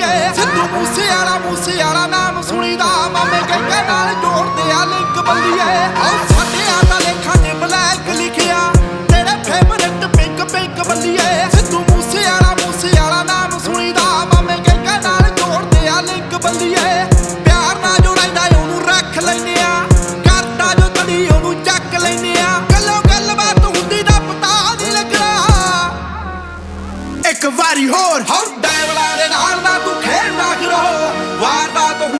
ਬੱਲੀਏ। ਸਿੱਧੂ ਮੂਸੇ ਵਾਲਾ ਨਾਮ ਸੁਣੀਦਾ ਮਾਮੇ ਕਹਿੰਦੇ ਨਾਲ ਜੋੜਦੇ ਆ ਲਿੰਕ ਬੱਲੀਏ। ਸਾਡੇ ਦਾ ਲੇਖਾਂ ਨੇ ਬਲੈਕ ਲਿਖਿਆ ਤੇਰੇ ਫੇਵਰਟ ਪਿੰਕ ਬੱਲੀਏ। ਸਿੱਧੂ ਮੂਸੇ ਵਾਲਾ ਨਾਮ ਸੁਣੀਦਾ ਮਾਮੇ ਕਹਿੰਦੇ ਨਾਲ ਜੋੜਦੇ ਆ ਲਿੰਕ ਬੱਲੀਏ। ਪਿਆਰ ਨਾਲ ਜੋ ਰਹਿੰਦਾ ਉਹਨੂੰ ਰੱਖ ਲੈਨੇ ਆ, ਕਰਦਾ ਜੋ ਤੜੀ ਉਹਨੂੰ ਚੱਕ ਲੈਨੇ ਆ। ਗੱਲਬਾਤ ਹੁੰਦੀ ਦਾ ਪਤਾ ਨਹੀਂ ਲੱਗਣਾ। ਇੱਕ ਵਾਰੀ ਹੋਰ